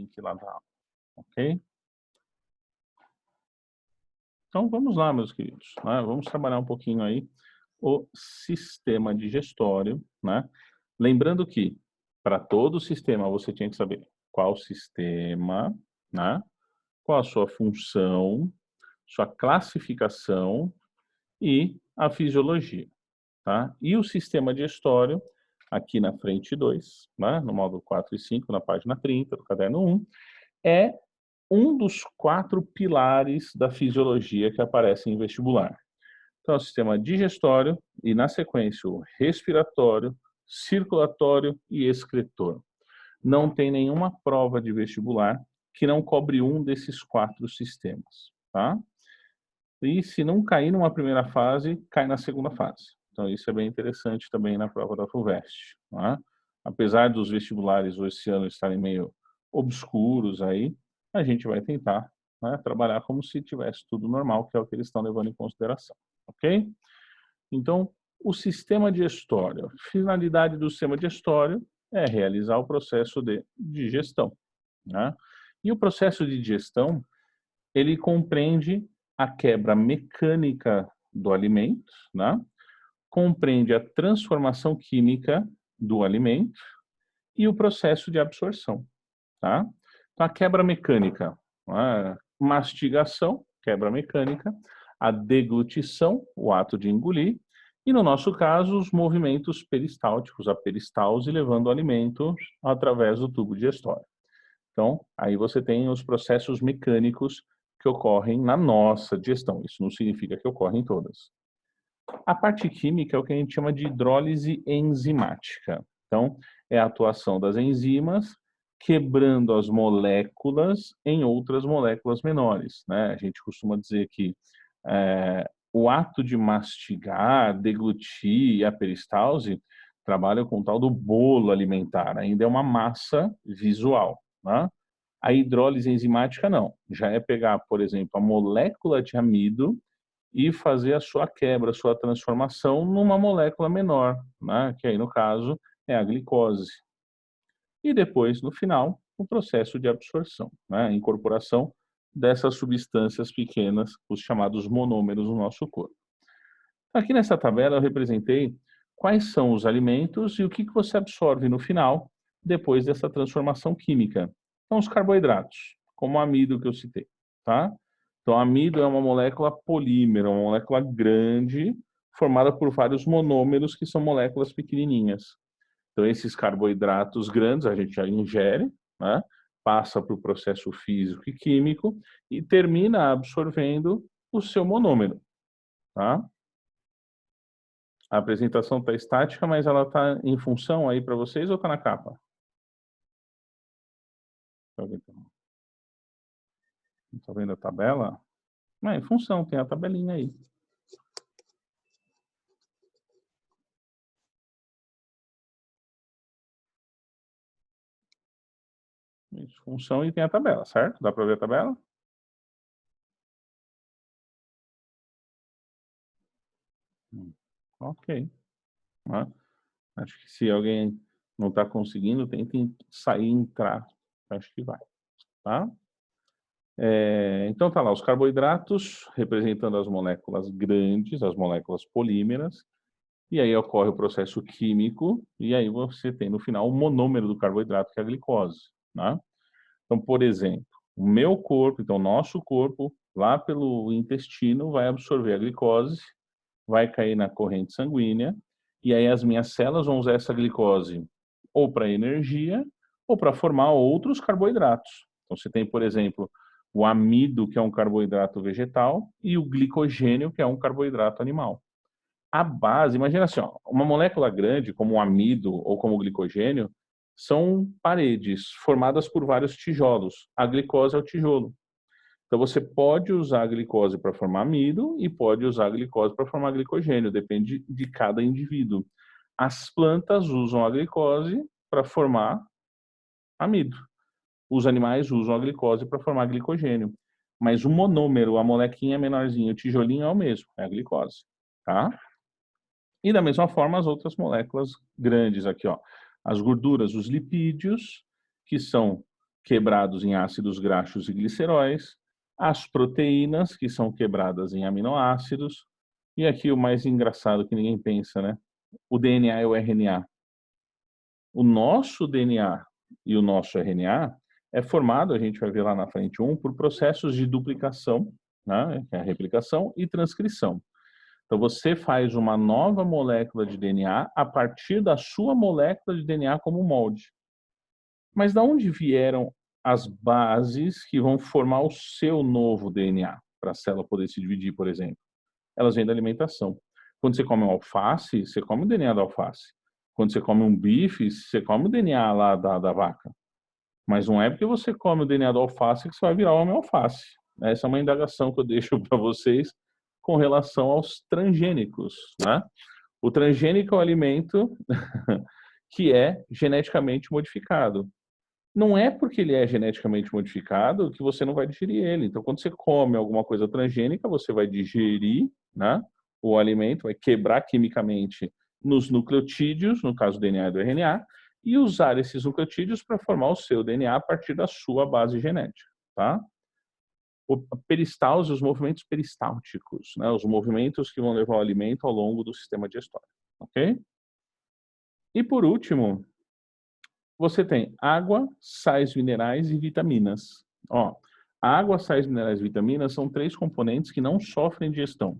link lá da aula, ok? Então, vamos lá, meus queridos, né? Vamos trabalhar um pouquinho aí o sistema digestório, né? Lembrando que, para todo sistema, você tinha que saber qual sistema, né? Qual a sua função, sua classificação e a fisiologia, tá? E o sistema digestório, aqui na frente 2, né? No módulo 4 e 5, na página 30 do caderno 1, é um dos 4 pilares da fisiologia que aparecem em vestibular. Então, é o sistema digestório e, na sequência, o respiratório, circulatório e excretor. Não tem nenhuma prova de vestibular que não cobre um desses 4 sistemas, tá? E se não cair numa primeira fase, cai na segunda fase. Então, isso é bem interessante também na prova da FUVEST, tá? Apesar dos vestibulares esse ano estarem meio obscuros aí, a gente vai tentar, né, trabalhar como se tivesse tudo normal, que é o que eles estão levando em consideração, ok? Então, o sistema digestório. A finalidade do sistema digestório é realizar o processo de digestão, né? E o processo de digestão, ele compreende a quebra mecânica do alimento, né? Compreende a transformação química do alimento e o processo de absorção, tá? Então, a quebra mecânica, a mastigação, quebra mecânica, a deglutição, o ato de engolir, e no nosso caso, os movimentos peristálticos, a peristalse, levando o alimento através do tubo digestório. Então, aí você tem os processos mecânicos que ocorrem na nossa digestão. Isso não significa que ocorrem em todas. A parte química é o que a gente chama de hidrólise enzimática. Então, é a atuação das enzimas quebrando as moléculas em outras moléculas menores, né? A gente costuma dizer que o ato de mastigar, deglutir e a peristalse trabalham com o tal do bolo alimentar, ainda é uma massa visual, né? A hidrólise enzimática não, já é pegar, por exemplo, a molécula de amido e fazer a sua quebra, a sua transformação numa molécula menor, né? Que aí no caso é a glicose. E depois, no final, o processo de absorção, né? A incorporação dessas substâncias pequenas, os chamados monômeros no nosso corpo. Aqui nessa tabela eu representei quais são os alimentos e o que você absorve no final, depois dessa transformação química. Então, os carboidratos, como o amido que eu citei, tá? Então, amido é uma molécula polímera, uma molécula grande, formada por vários monômeros, que são moléculas pequenininhas. Então, esses carboidratos grandes a gente já ingere, né? Passa para o processo físico e químico e termina absorvendo o seu monômero, tá? A apresentação está estática, mas ela está em função aí para vocês ou está na capa? Está vendo a tabela? Não, é em função, tem a tabelinha aí. Isso, função e tem a tabela, certo? Dá para ver a tabela? Ok. Né? Acho que se alguém não está conseguindo, tentem sair e entrar. Acho que vai. Tá? Então tá lá, os carboidratos representando as moléculas grandes, as moléculas polímeras, e aí ocorre o processo químico, e aí você tem no final o monômero do carboidrato, que é a glicose, né? Então, por exemplo, o meu corpo, então nosso corpo, lá pelo intestino, vai absorver a glicose, vai cair na corrente sanguínea, e aí as minhas células vão usar essa glicose ou para energia, ou para formar outros carboidratos. Então, você tem, por exemplo, o amido, que é um carboidrato vegetal, e o glicogênio, que é um carboidrato animal. A base, imagina assim, ó, uma molécula grande, como o amido ou como o glicogênio, são paredes formadas por vários tijolos. A glicose é o tijolo. Então você pode usar a glicose para formar amido e pode usar a glicose para formar glicogênio, depende de cada indivíduo. As plantas usam a glicose para formar amido. Os animais usam a glicose para formar glicogênio. Mas o monômero, a molequinha menorzinha, o tijolinho é o mesmo, é a glicose, tá? E da mesma forma as outras moléculas grandes aqui, ó. As gorduras, os lipídios, que são quebrados em ácidos graxos e gliceróis, as proteínas, que são quebradas em aminoácidos, e aqui o mais engraçado que ninguém pensa, né? O DNA e o RNA. O nosso DNA e o nosso RNA é formado, a gente vai ver lá na frente, por processos de duplicação, né, que é a replicação, e transcrição. Então, você faz uma nova molécula de DNA a partir da sua molécula de DNA como molde. Mas de onde vieram as bases que vão formar o seu novo DNA, para a célula poder se dividir, por exemplo? Elas vêm da alimentação. Quando você come um alface, você come o DNA da alface. Quando você come um bife, você come o DNA lá da vaca. Mas não é porque você come o DNA do alface que você vai virar homem alface. Essa é uma indagação que eu deixo para vocês com relação aos transgênicos, né? O transgênico é um alimento que é geneticamente modificado. Não é porque ele é geneticamente modificado que você não vai digerir ele. Então, quando você come alguma coisa transgênica, você vai digerir, né, o alimento, vai quebrar quimicamente nos nucleotídeos, no caso do DNA e do RNA, e usar esses nucleotídeos para formar o seu DNA a partir da sua base genética, tá? A peristalse, os movimentos peristálticos, né, os movimentos que vão levar o alimento ao longo do sistema digestório, ok? E por último, você tem água, sais minerais e vitaminas. Ó, água, sais minerais e vitaminas são 3 componentes que não sofrem digestão,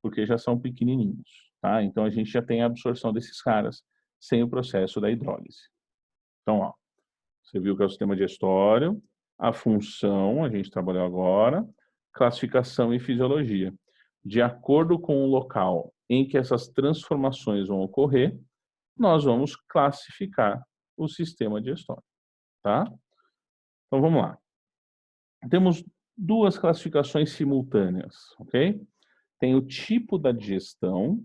porque já são pequenininhos, tá? Então a gente já tem a absorção desses caras sem o processo da hidrólise. Então, ó, você viu que é o sistema digestório, a função, a gente trabalhou agora, classificação e fisiologia. De acordo com o local em que essas transformações vão ocorrer, nós vamos classificar o sistema digestório, tá? Então vamos lá. Temos 2 classificações simultâneas, ok? Tem o tipo da digestão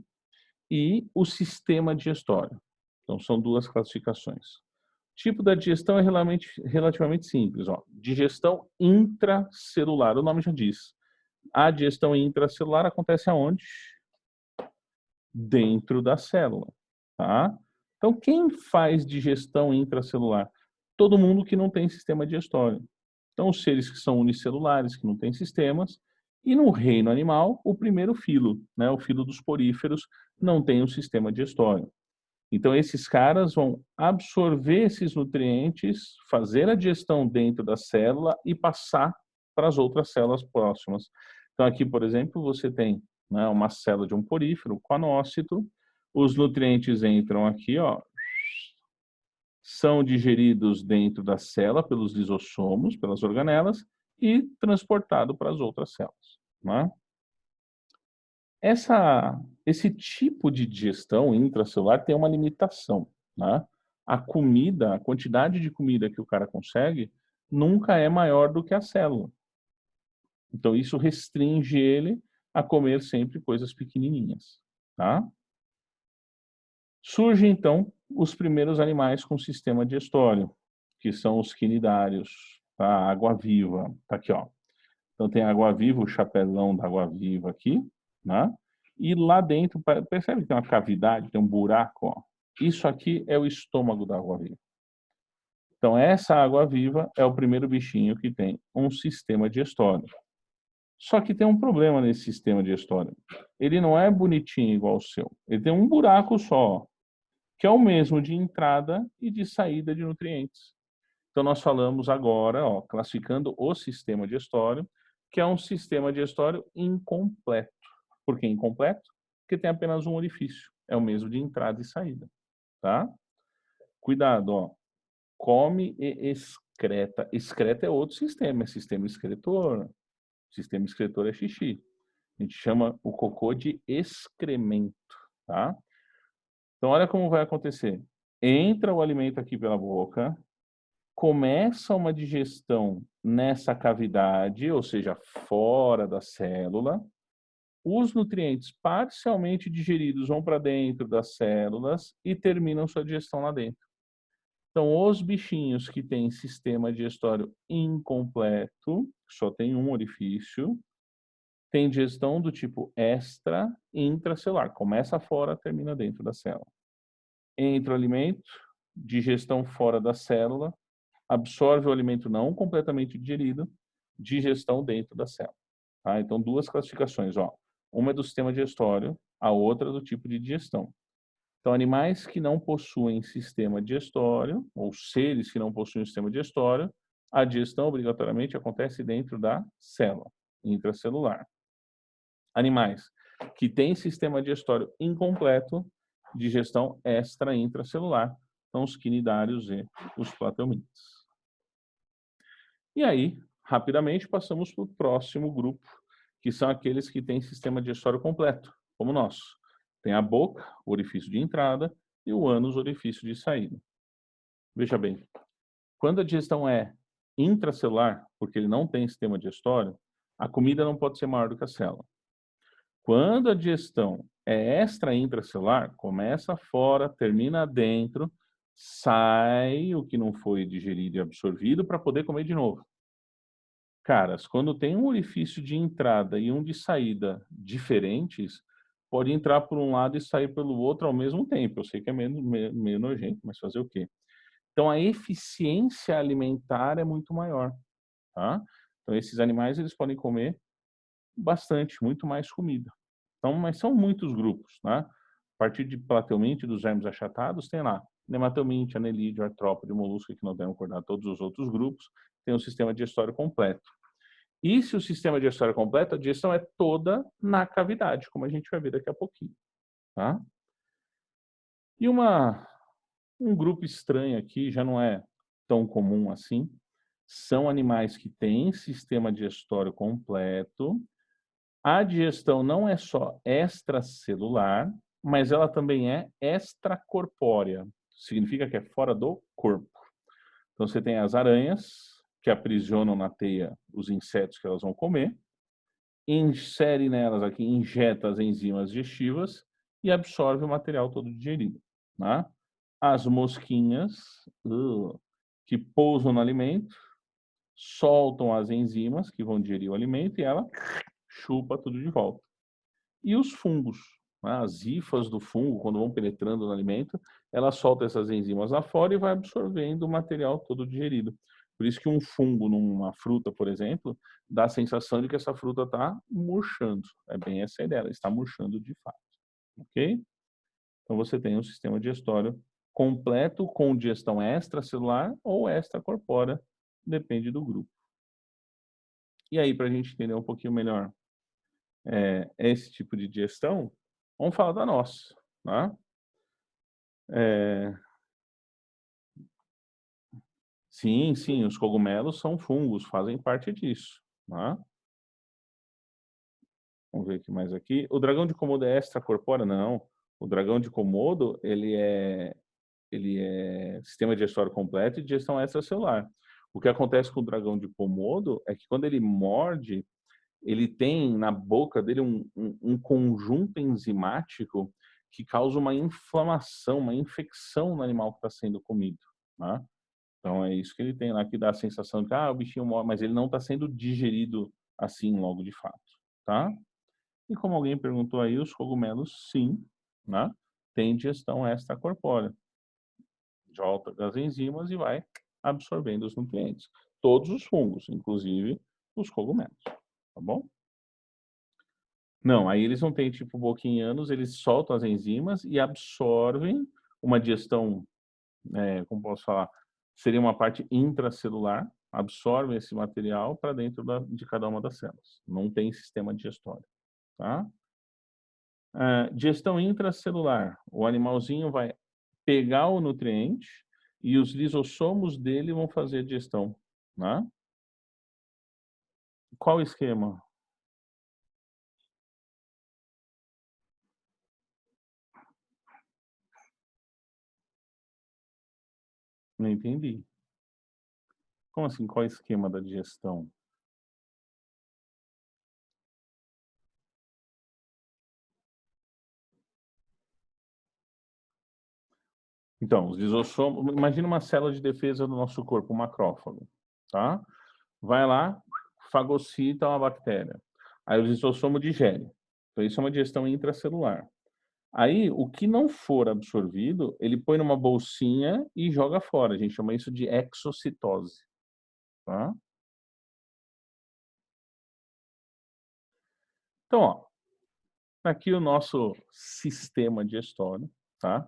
e o sistema digestório. Então são 2 classificações. O tipo da digestão é relativamente simples, ó. Digestão intracelular, o nome já diz. A digestão intracelular acontece aonde? Dentro da célula, tá? Então, quem faz digestão intracelular? Todo mundo que não tem sistema digestório. Então, os seres que são unicelulares, que não têm sistemas, e no reino animal, o primeiro filo, né, o filo dos poríferos, não tem um sistema digestório. Então, esses caras vão absorver esses nutrientes, fazer a digestão dentro da célula e passar para as outras células próximas. Então, aqui, por exemplo, você tem, né, uma célula de um porífero, quanócito, os nutrientes entram aqui, ó, são digeridos dentro da célula pelos lisossomos, pelas organelas, e transportado para as outras células, né? Esse tipo de digestão intracelular tem uma limitação, né? A comida, a quantidade de comida que o cara consegue, nunca é maior do que a célula. Então, isso restringe ele a comer sempre coisas pequenininhas, tá? Surgem, então, os primeiros animais com sistema digestório, que são os quinidários, tá? A água-viva, tá aqui, ó. Então, tem a água-viva, o chapelão da água-viva aqui, né? E lá dentro, percebe que tem uma cavidade, tem um buraco, ó. Isso aqui é o estômago da água-viva. Então, essa água-viva é o primeiro bichinho que tem um sistema digestório. Só que tem um problema nesse sistema digestório. Ele não é bonitinho igual o seu. Ele tem um buraco só, que é o mesmo de entrada e de saída de nutrientes. Então, nós falamos agora, ó, classificando o sistema digestório, que é um sistema digestório incompleto. Por que incompleto? Porque tem apenas um orifício. É o mesmo de entrada e saída, tá? Cuidado, ó. Come e excreta. Excreta é outro sistema, é sistema excretor. Sistema excretor é xixi. A gente chama o cocô de excremento, tá? Então, olha como vai acontecer. Entra o alimento aqui pela boca, começa uma digestão nessa cavidade, ou seja, fora da célula. Os nutrientes parcialmente digeridos vão para dentro das células e terminam sua digestão lá dentro. Então, os bichinhos que têm sistema digestório incompleto, só tem um orifício, tem digestão do tipo extra e intracelular. Começa fora, termina dentro da célula. Entra o alimento, digestão fora da célula, absorve o alimento não completamente digerido, digestão dentro da célula. Tá? Então, duas classificações. Ó. Uma é do sistema digestório, a outra do tipo de digestão. Então, animais que não possuem sistema digestório, ou seres que não possuem sistema digestório, a digestão obrigatoriamente acontece dentro da célula, intracelular. Animais que têm sistema digestório incompleto, digestão extra-intracelular, são os quinidários e os plateumintes. E aí, rapidamente, passamos para o próximo grupo, que são aqueles que têm sistema digestório completo, como nós. Tem a boca, o orifício de entrada, e o ânus, o orifício de saída. Veja bem, quando a digestão é intracelular, porque ele não tem sistema digestório, a comida não pode ser maior do que a célula. Quando a digestão é extra-intracelular, começa fora, termina dentro, sai o que não foi digerido e absorvido para poder comer de novo. Caras, quando tem um orifício de entrada e um de saída diferentes, pode entrar por um lado e sair pelo outro ao mesmo tempo. Eu sei que é meio nojento, mas fazer o quê? Então, a eficiência alimentar é muito maior, tá? Então, esses animais, eles podem comer bastante, muito mais comida. Então, mas são muitos grupos, né? A partir de plateuminte, dos vermes achatados, tem lá nematelminto, anelídeo, artrópode, molusco, que não devemos acordar todos os outros grupos, tem um sistema digestório completo. E se o sistema digestório é completo, a digestão é toda na cavidade, como a gente vai ver daqui a pouquinho, tá? E um grupo estranho aqui, já não é tão comum assim, são animais que têm sistema digestório completo. A digestão não é só extracelular, mas ela também é extracorpórea. Significa que é fora do corpo. Então você tem as aranhas, que aprisionam na teia os insetos que elas vão comer, insere nelas aqui, injeta as enzimas digestivas e absorve o material todo digerido. Né? As mosquinhas, que pousam no alimento, soltam as enzimas que vão digerir o alimento e ela chupa tudo de volta. E os fungos, né? As hifas do fungo, quando vão penetrando no alimento, ela solta essas enzimas lá fora e vai absorvendo o material todo digerido. Por isso que um fungo numa fruta, por exemplo, dá a sensação de que essa fruta está murchando. É bem essa a ideia, ela está murchando de fato. Ok? Então você tem um sistema digestório completo com digestão extracelular ou extracorpórea, depende do grupo. E aí, para a gente entender um pouquinho melhor esse tipo de digestão, vamos falar da nossa. Tá? Sim, sim, os cogumelos são fungos, fazem parte disso. Tá? Vamos ver aqui mais aqui. O dragão de Komodo é extracorpóreo? Não. O dragão de Komodo, ele é sistema digestório completo e digestão extracelular. O que acontece com o dragão de Komodo é que quando ele morde, ele tem na boca dele um conjunto enzimático que causa uma inflamação, uma infecção no animal que está sendo comido. Tá? Então é isso que ele tem lá, que dá a sensação de que o bichinho morre, mas ele não está sendo digerido assim logo de fato. Tá? E como alguém perguntou aí, os cogumelos, sim, né? Tem digestão extracorpórea. Volta das enzimas e vai absorvendo os nutrientes. Todos os fungos, inclusive os cogumelos. Tá bom? Não, aí eles não têm tipo boquinhanos, eles soltam as enzimas e absorvem uma digestão, como posso falar, seria uma parte intracelular, absorvem esse material para dentro de cada uma das células. Não tem sistema digestório, tá? Digestão intracelular, o animalzinho vai pegar o nutriente e os lisossomos dele vão fazer a digestão, né? Qual o esquema? Não entendi. Como assim? Qual o esquema da digestão? Então, os lisossomos, imagina uma célula de defesa do nosso corpo, um macrófago, tá? Vai lá, fagocita uma bactéria. Aí o lisossomo digere. Então, isso é uma digestão intracelular. Aí, o que não for absorvido, ele põe numa bolsinha e joga fora. A gente chama isso de exocitose, tá? Então, ó, tá aqui o nosso sistema digestório, tá?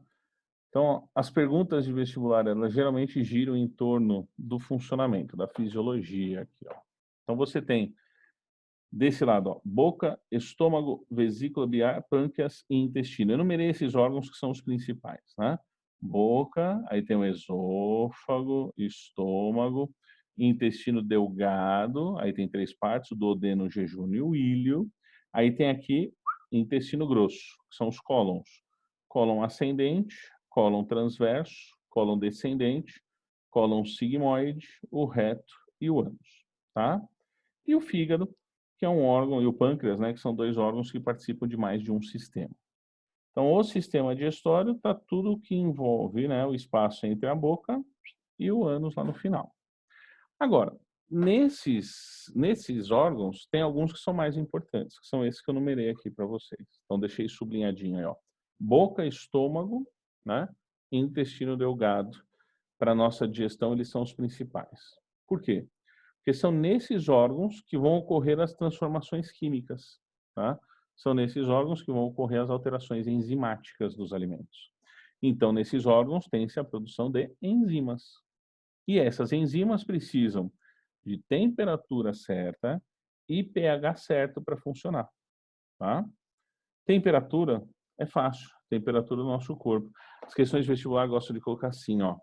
Então, ó, as perguntas de vestibular, elas geralmente giram em torno do funcionamento, da fisiologia aqui, ó. Então você tem desse lado, ó, boca, estômago, vesícula biliar, pâncreas e intestino. Eu numerei esses órgãos que são os principais, né? Boca, aí tem o esôfago, estômago, intestino delgado, aí tem 3 partes, o duodeno, o jejum e o íleo. Aí tem aqui intestino grosso, que são os cólons. Cólon ascendente, cólon transverso, cólon descendente, cólon sigmoide, o reto e o ânus, tá? E o fígado, que é um órgão, e o pâncreas, né, que são 2 órgãos que participam de mais de um sistema. Então, o sistema digestório está tudo que envolve, né, o espaço entre a boca e o ânus lá no final. Agora, nesses órgãos, tem alguns que são mais importantes, que são esses que eu numerei aqui para vocês. Então, deixei sublinhadinho aí, ó. Boca, estômago, né, e intestino delgado. Para nossa digestão, eles são os principais. Por quê? Porque são nesses órgãos que vão ocorrer as transformações químicas, tá? São nesses órgãos que vão ocorrer as alterações enzimáticas dos alimentos. Então, nesses órgãos tem-se a produção de enzimas. E essas enzimas precisam de temperatura certa e pH certo para funcionar, tá? Temperatura é fácil, temperatura do nosso corpo. As questões de vestibular gostam de colocar assim, ó,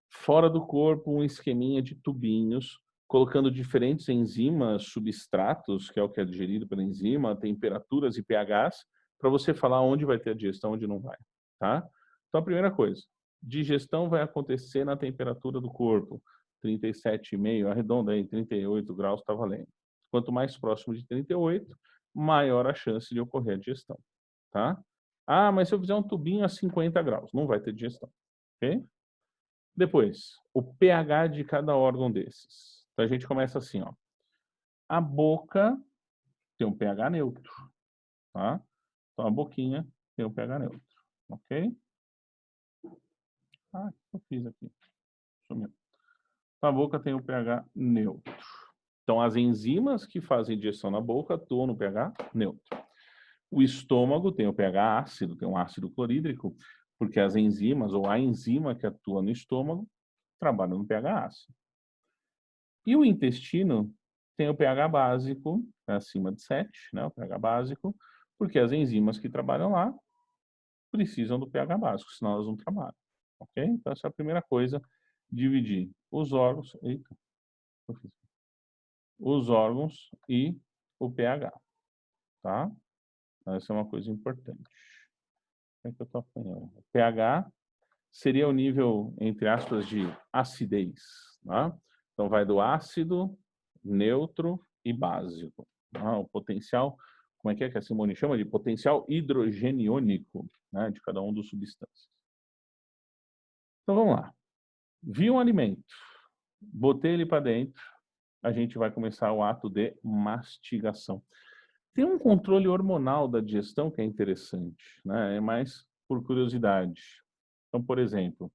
fora do corpo um esqueminha de tubinhos, colocando diferentes enzimas, substratos, que é o que é digerido pela enzima, temperaturas e pHs, para você falar onde vai ter a digestão, onde não vai, tá? Então a primeira coisa, digestão vai acontecer na temperatura do corpo, 37,5, arredonda aí, 38 graus está valendo. Quanto mais próximo de 38, maior a chance de ocorrer a digestão, tá? Ah, mas se eu fizer um tubinho a 50 graus, não vai ter digestão, ok? Depois, o pH de cada órgão desses. Então a gente começa assim, ó. A boca tem um pH neutro, tá? Então a boquinha tem um pH neutro, ok? Ah, o que eu fiz aqui? Sumiu. Então a boca tem um pH neutro. Então as enzimas que fazem digestão na boca atuam no pH neutro. O estômago tem o pH ácido, tem um ácido clorídrico, porque as enzimas, ou a enzima que atua no estômago, trabalha no pH ácido. E o intestino tem o pH básico, acima de 7, né, o pH básico, porque as enzimas que trabalham lá precisam do pH básico, senão elas não trabalham, ok? Então essa é a primeira coisa, dividir os órgãos, eita, os órgãos e o pH, tá? Então, essa é uma coisa importante. Como é que eu tô apanhando? O pH seria o nível, entre aspas, de acidez, tá? Então vai do ácido, neutro e básico. Tá? O potencial, como é que a Simone chama? De potencial hidrogeniônico, né? De cada um dos substâncias. Então vamos lá. Vi um alimento, botei ele para dentro, a gente vai começar o ato de mastigação. Tem um controle hormonal da digestão que é interessante, né? É mais por curiosidade. Então, por exemplo,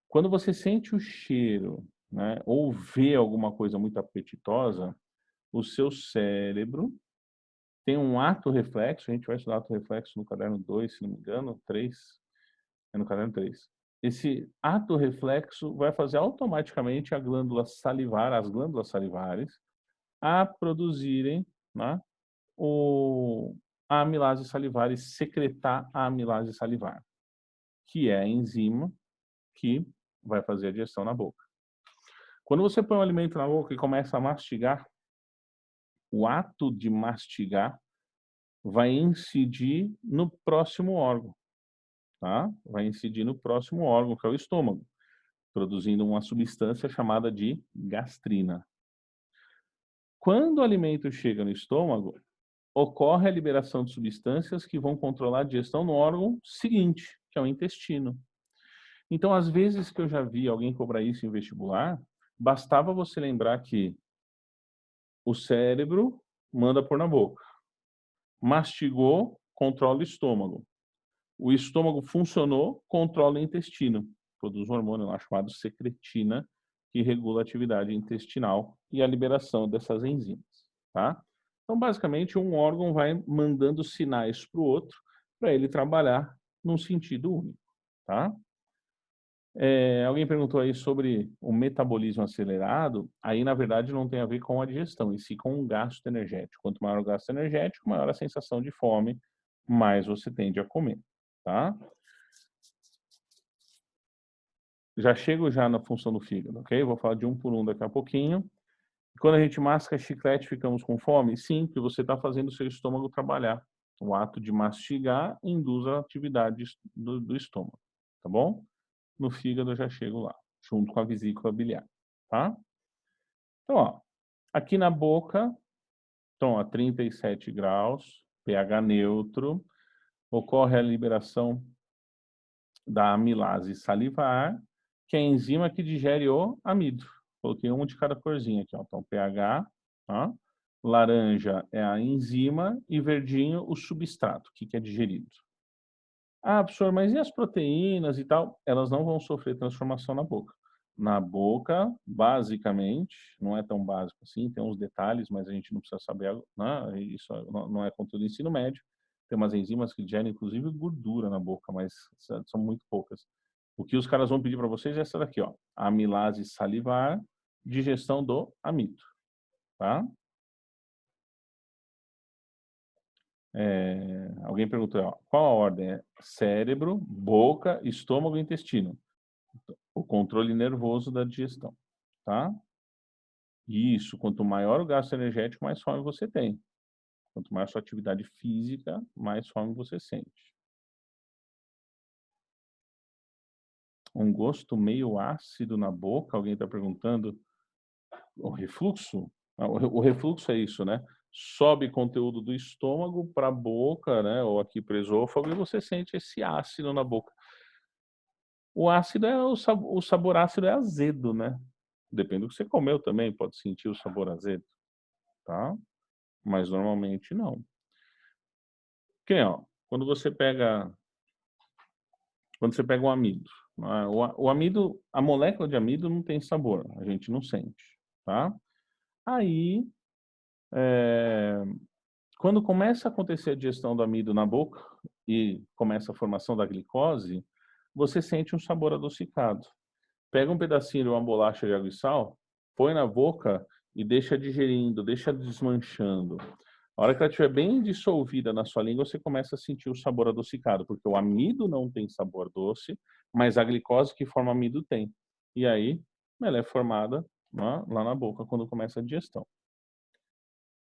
quando você sente o cheiro, né, ou vê alguma coisa muito apetitosa, o seu cérebro tem um ato reflexo, a gente vai estudar ato reflexo no caderno 2, se não me engano, 3, é no caderno 3. Esse ato reflexo vai fazer automaticamente a glândula salivar, as glândulas salivares, a produzirem, né, o, a amilase salivar e secretar a amilase salivar, que é a enzima que vai fazer a digestão na boca. Quando você põe um alimento na boca e começa a mastigar, o ato de mastigar vai incidir no próximo órgão, tá? Vai incidir no próximo órgão, que é o estômago, produzindo uma substância chamada de gastrina. Quando o alimento chega no estômago, ocorre a liberação de substâncias que vão controlar a digestão no órgão seguinte, que é o intestino. Então, às vezes que eu já vi alguém cobrar isso em vestibular, bastava você lembrar que o cérebro manda pôr na boca. Mastigou, controla o estômago. O estômago funcionou, controla o intestino. Produz um hormônio lá chamado secretina, que regula a atividade intestinal e a liberação dessas enzimas, tá? Então, basicamente, um órgão vai mandando sinais para o outro para ele trabalhar num sentido único, tá? Alguém perguntou aí sobre o metabolismo acelerado, aí na verdade não tem a ver com a digestão, e sim com o gasto energético. Quanto maior o gasto energético, maior a sensação de fome, mais você tende a comer, tá? Já chego já na função do fígado, ok? Vou falar de um por um daqui a pouquinho. Quando a gente masca chiclete, ficamos com fome? Sim, porque você está fazendo o seu estômago trabalhar. O ato de mastigar induz a atividade do estômago, tá bom? No fígado eu já chego lá, junto com a vesícula biliar, tá? Então, ó, aqui na boca, estão a 37 graus, pH neutro, ocorre a liberação da amilase salivar, que é a enzima que digere o amido. Coloquei um de cada corzinha aqui, ó. Então, pH, tá? Laranja é a enzima e verdinho o substrato, que é digerido. Ah, professor, mas e as proteínas e tal? Elas não vão sofrer transformação na boca. Na boca, basicamente, não é tão básico assim, tem uns detalhes, mas a gente não precisa saber, né? Isso não é conteúdo do ensino médio. Tem umas enzimas que digerem, inclusive, gordura na boca, mas são muito poucas. O que os caras vão pedir para vocês é essa daqui, ó. Amilase salivar, digestão do amido, tá? Alguém perguntou, ó, qual a ordem? É cérebro, boca, estômago e intestino. O controle nervoso da digestão, tá? Isso, quanto maior o gasto energético, mais fome você tem. Quanto maior a sua atividade física, mais fome você sente. Um gosto meio ácido na boca, alguém está perguntando. O refluxo? O refluxo é isso, né? Sobe conteúdo do estômago para a boca, né? Ou aqui para o esôfago, e você sente esse ácido na boca. O ácido é o sabor ácido é azedo, né? Depende do que você comeu também, pode sentir o sabor azedo, tá? Mas normalmente não. Que ó, quando você pega um amido, né, o amido, a molécula de amido não tem sabor, a gente não sente, tá? Aí, é, quando começa a acontecer a digestão do amido na boca e começa a formação da glicose, você sente um sabor adocicado. Pega um pedacinho de uma bolacha de água e sal, põe na boca e deixa digerindo, deixa desmanchando. A hora que ela estiver bem dissolvida na sua língua, você começa a sentir o sabor adocicado, porque o amido não tem sabor doce, mas a glicose que forma amido tem. E aí, ela é formada, né, lá na boca quando começa a digestão.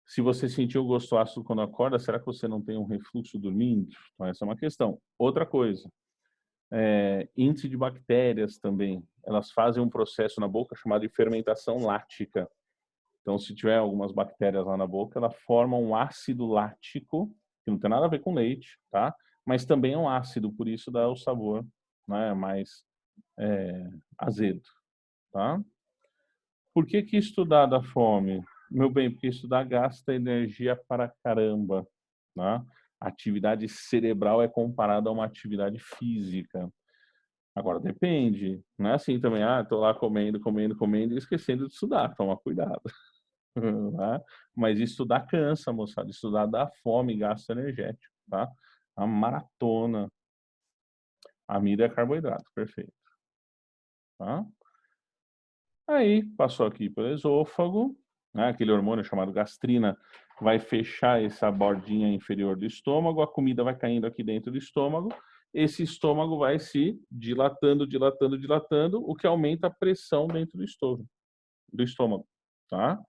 Se você sentiu o gosto ácido quando acorda, será que você não tem um refluxo dormindo? Então, essa é uma questão. Outra coisa, índice de bactérias também. Elas fazem um processo na boca chamado de fermentação lática. Então, se tiver algumas bactérias lá na boca, ela forma um ácido lático, que não tem nada a ver com leite, tá? Mas também é um ácido, por isso dá o sabor, né, mais azedo, tá? Por que que estudar da fome? Meu bem, porque estudar gasta energia para caramba, né? A atividade cerebral é comparada a uma atividade física. Agora, depende. Não é assim também, tô lá comendo, comendo, comendo e esquecendo de estudar. Toma cuidado. Né? Mas estudar cansa, moçada. Estudar dá fome, gasto energético, tá? A maratona. Amido é carboidrato, perfeito. Tá? Aí, passou aqui pelo esôfago, né? Aquele hormônio chamado gastrina vai fechar essa bordinha inferior do estômago, a comida vai caindo aqui dentro do estômago, esse estômago vai se dilatando, dilatando, dilatando, o que aumenta a pressão dentro do estômago, tá?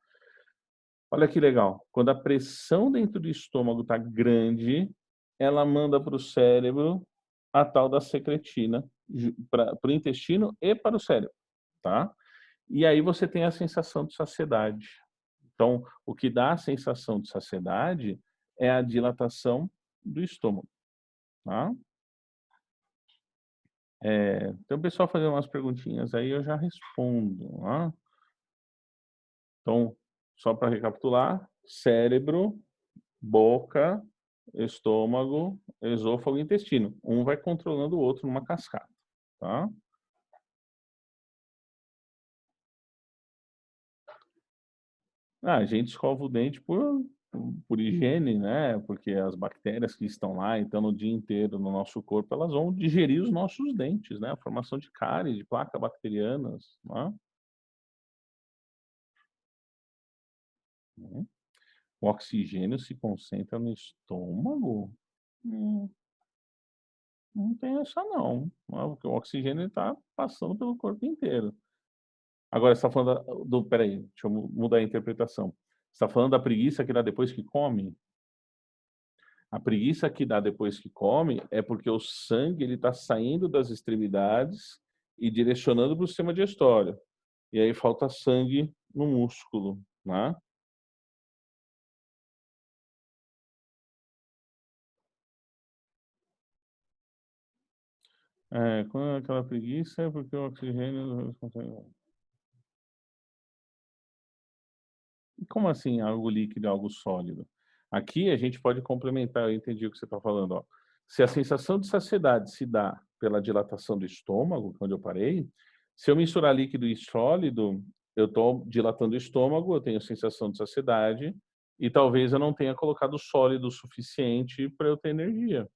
Olha que legal. Quando a pressão dentro do estômago está grande, ela manda para o cérebro a tal da secretina, para o intestino e para o cérebro, tá? E aí você tem a sensação de saciedade. Então, o que dá a sensação de saciedade é a dilatação do estômago, tá? Então, o pessoal fazendo umas perguntinhas aí, eu já respondo, tá? Então, só para recapitular, cérebro, boca, estômago, esôfago e intestino. Um vai controlando o outro numa cascata, tá? A gente escova o dente por higiene, né, porque as bactérias que estão lá, então, no dia inteiro no nosso corpo, elas vão digerir os nossos dentes, né, a formação de cárie, de placa bacterianas, né. Uhum. O oxigênio se concentra no estômago? Hum, não tem essa não, porque o oxigênio está passando pelo corpo inteiro. Agora você está falando espera aí, deixa eu mudar a interpretação. Você está falando da preguiça que dá depois que come? A preguiça que dá depois que come é porque o sangue ele está saindo das extremidades e direcionando para o sistema digestório. E aí falta sangue no músculo, né. É, quando é aquela preguiça é porque o oxigênio. Como assim algo líquido e algo sólido? Aqui a gente pode complementar, eu entendi o que você está falando, ó. Se a sensação de saciedade se dá pela dilatação do estômago, que é onde eu parei, se eu misturar líquido e sólido, eu estou dilatando o estômago, eu tenho sensação de saciedade, e talvez eu não tenha colocado sólido o suficiente para eu ter energia,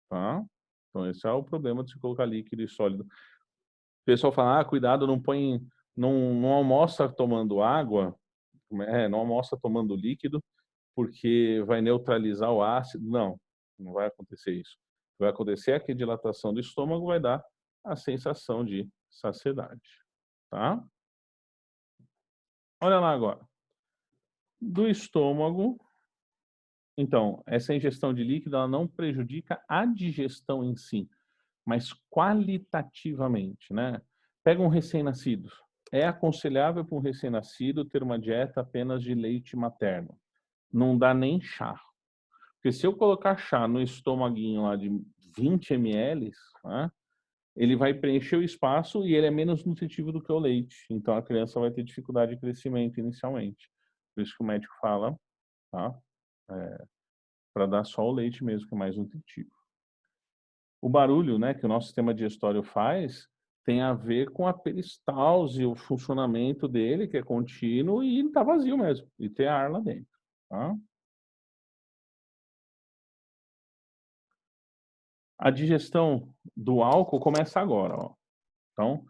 tá? Então esse é o problema de se colocar líquido e sólido. O pessoal fala: "Ah, cuidado, não almoça tomando água", não almoça tomando líquido, porque vai neutralizar o ácido. Não, não vai acontecer isso. O que vai acontecer é que a dilatação do estômago vai dar a sensação de saciedade, tá? Olha lá agora. Do estômago, então, essa ingestão de líquido, ela não prejudica a digestão em si, mas qualitativamente, né? Pega um recém-nascido. É aconselhável para um recém-nascido ter uma dieta apenas de leite materno. Não dá nem chá. Porque se eu colocar chá no estomaguinho lá de 20 ml, né, ele vai preencher o espaço e ele é menos nutritivo do que o leite. Então a criança vai ter dificuldade de crescimento inicialmente. Por isso que o médico fala, tá? Para dar só o leite mesmo, que é mais nutritivo. O barulho, né, que o nosso sistema digestório faz, tem a ver com a peristalse, o funcionamento dele, que é contínuo e está vazio mesmo, e tem ar lá dentro, tá? A digestão do álcool começa agora, ó. Então,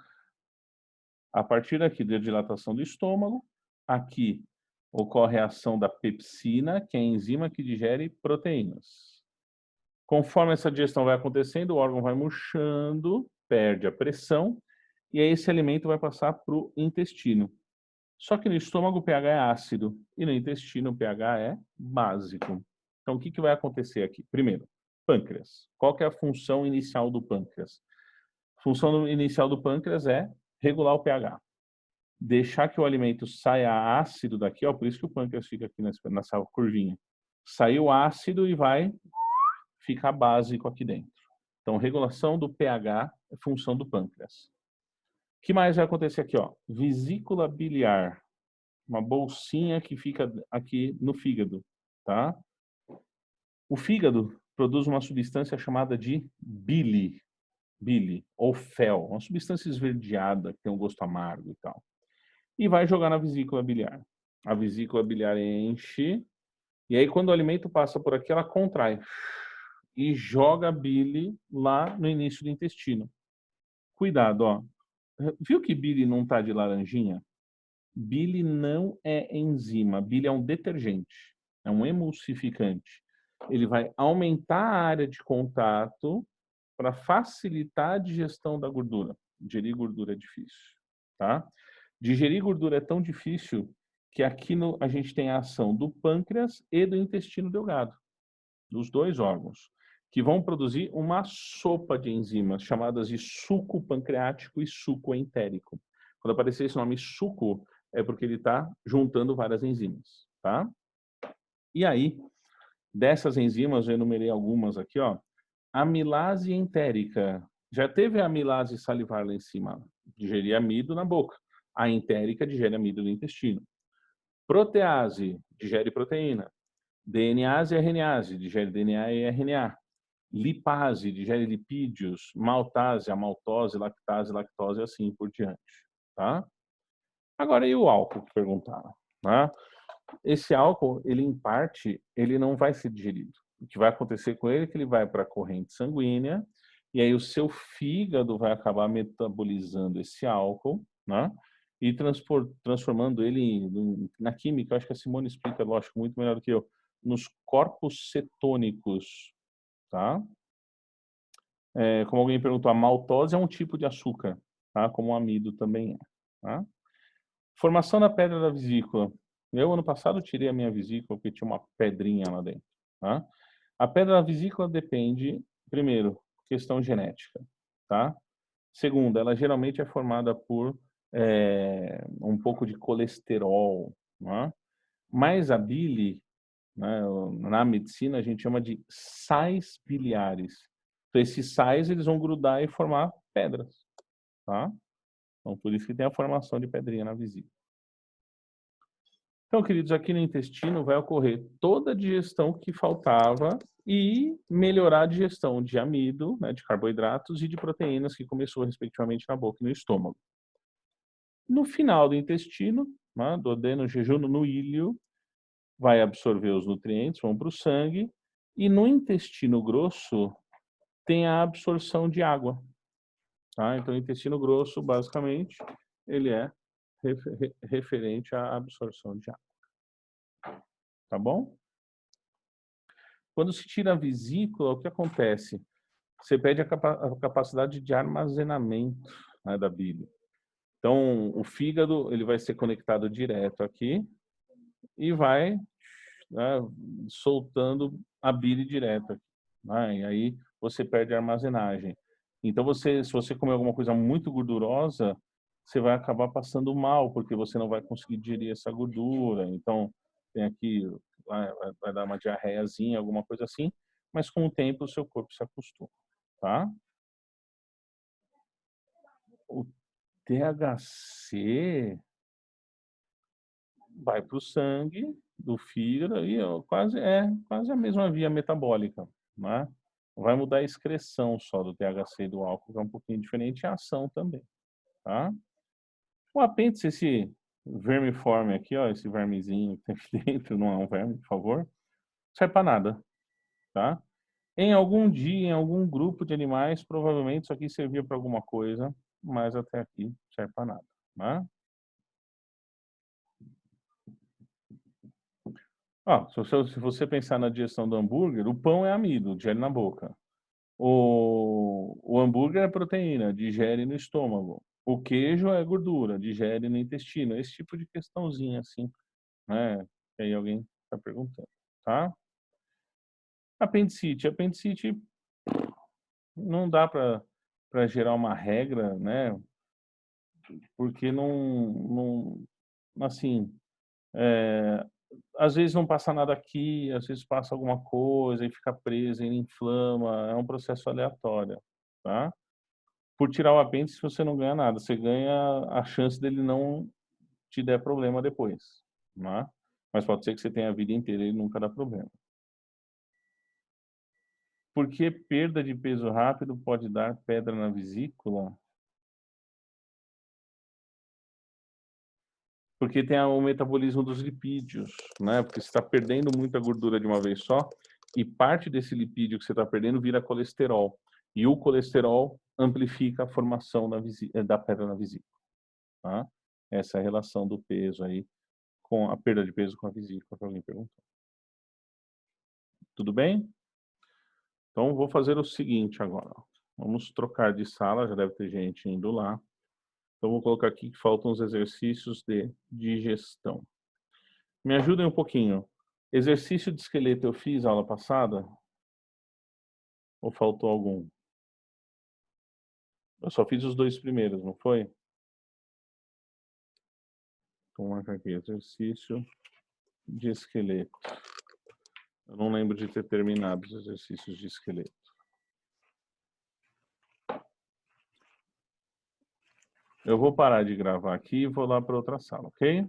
a partir daqui da dilatação do estômago, aqui ocorre a ação da pepsina, que é a enzima que digere proteínas. Conforme essa digestão vai acontecendo, o órgão vai murchando, perde a pressão, e aí esse alimento vai passar para o intestino. Só que no estômago o pH é ácido e no intestino o pH é básico. Então o que vai acontecer aqui? Primeiro, pâncreas. Qual que é a função inicial do pâncreas? A função inicial do pâncreas é regular o pH. Deixar que o alimento saia ácido daqui, ó, por isso que o pâncreas fica aqui nessa curvinha. Saiu ácido e vai ficar básico aqui dentro. Então, regulação do pH é função do pâncreas. O que mais vai acontecer aqui, ó? Vesícula biliar, uma bolsinha que fica aqui no fígado, tá? O fígado produz uma substância chamada de bile ou fel, uma substância esverdeada que tem um gosto amargo e tal. E vai jogar na vesícula biliar. A vesícula biliar enche, e aí quando o alimento passa por aqui, ela contrai e joga a bile lá no início do intestino. Cuidado, ó. Viu que bile não tá de laranjinha? Bile não é enzima, bile é um detergente, é um emulsificante. Ele vai aumentar a área de contato para facilitar a digestão da gordura. Digerir gordura é difícil, tá? Digerir gordura é tão difícil que aqui a gente tem a ação do pâncreas e do intestino delgado, dos dois órgãos, que vão produzir uma sopa de enzimas chamadas de suco pancreático e suco entérico. Quando aparecer esse nome suco, é porque ele está juntando várias enzimas, tá? E aí, dessas enzimas, eu enumerei algumas aqui, ó. Amilase entérica. Já teve a amilase salivar lá em cima? Digerir amido na boca. A entérica digere amido no intestino. Protease, digere proteína. DNase e RNase, digere DNA e RNA. Lipase, digere lipídios. Maltase, a maltose, lactose, assim por diante, tá? Agora, e o álcool que perguntaram, né? Esse álcool, ele em parte, ele não vai ser digerido. O que vai acontecer com ele é que ele vai para a corrente sanguínea e aí o seu fígado vai acabar metabolizando esse álcool, né? E transformando ele na química, eu acho que a Simone explica, lógico, muito melhor do que eu, nos corpos cetônicos, tá? Como alguém perguntou, a maltose é um tipo de açúcar, tá? Como o amido também é, tá? Formação da pedra da vesícula. Eu, ano passado, tirei a minha vesícula porque tinha uma pedrinha lá dentro, tá? A pedra da vesícula depende, primeiro, questão genética, tá? Segundo, ela geralmente é formada por um pouco de colesterol, né? Mas a bile, né, na medicina a gente chama de sais biliares. Então esses sais eles vão grudar e formar pedras, tá? Então por isso que tem a formação de pedrinha na vesícula. Então, queridos, aqui no intestino vai ocorrer toda a digestão que faltava e melhorar a digestão de amido, né, de carboidratos e de proteínas que começou respectivamente na boca e no estômago. No final do intestino, né, duodeno, jejuno, no íleo, vai absorver os nutrientes, vão para o sangue, e no intestino grosso tem a absorção de água. Tá? Então, o intestino grosso, basicamente, ele é referente à absorção de água. Tá bom? Quando se tira a vesícula, o que acontece? Você perde a capacidade de armazenamento, né, da bile. Então, o fígado ele vai ser conectado direto aqui e vai, né, soltando a bile direto aqui, né? E aí você perde a armazenagem. Então, se você comer alguma coisa muito gordurosa, você vai acabar passando mal, porque você não vai conseguir digerir essa gordura. Então, tem aqui, vai dar uma diarreiazinha, alguma coisa assim, mas com o tempo o seu corpo se acostuma, tá? O THC vai para o sangue do fígado e quase a mesma via metabólica, né? Vai mudar a excreção só do THC e do álcool, que é um pouquinho diferente, e a ação também, tá? O apêndice, esse vermiforme aqui, ó, esse vermezinho que tem aqui dentro, não é um verme, por favor, não serve para nada, tá? Em algum dia, em algum grupo de animais, provavelmente isso aqui servia para alguma coisa, mas até aqui não serve para nada, né? Ah, se você pensar na digestão do hambúrguer, o pão é amido, digere na boca. O hambúrguer é proteína, digere no estômago. O queijo é gordura, digere no intestino. Esse tipo de questãozinha assim, né? Que aí alguém está perguntando, tá? Apendicite. Apendicite não dá para gerar uma regra, né? Porque assim, é, às vezes não passa nada aqui, às vezes passa alguma coisa e fica presa, e inflama, é um processo aleatório, tá? Por tirar o apêndice você não ganha nada, você ganha a chance dele não te der problema depois, né? Mas pode ser que você tenha a vida inteira e ele nunca dá problema. Por que perda de peso rápido pode dar pedra na vesícula? Porque tem o metabolismo dos lipídios, né? Porque você está perdendo muita gordura de uma vez só e parte desse lipídio que você está perdendo vira colesterol. E o colesterol amplifica a formação da pedra na vesícula, tá? Essa é a relação do peso aí com a perda de peso com a vesícula, que alguém perguntou. Tudo bem? Então, vou fazer o seguinte agora. Vamos trocar de sala, já deve ter gente indo lá. Então, vou colocar aqui que faltam os exercícios de digestão. Me ajudem um pouquinho. Exercício de esqueleto eu fiz aula passada? Ou faltou algum? Eu só fiz os 2 primeiros, não foi? Então, marca aqui, exercício de esqueleto. Eu não lembro de ter terminado os exercícios de esqueleto. Eu vou parar de gravar aqui e vou lá para outra sala, ok?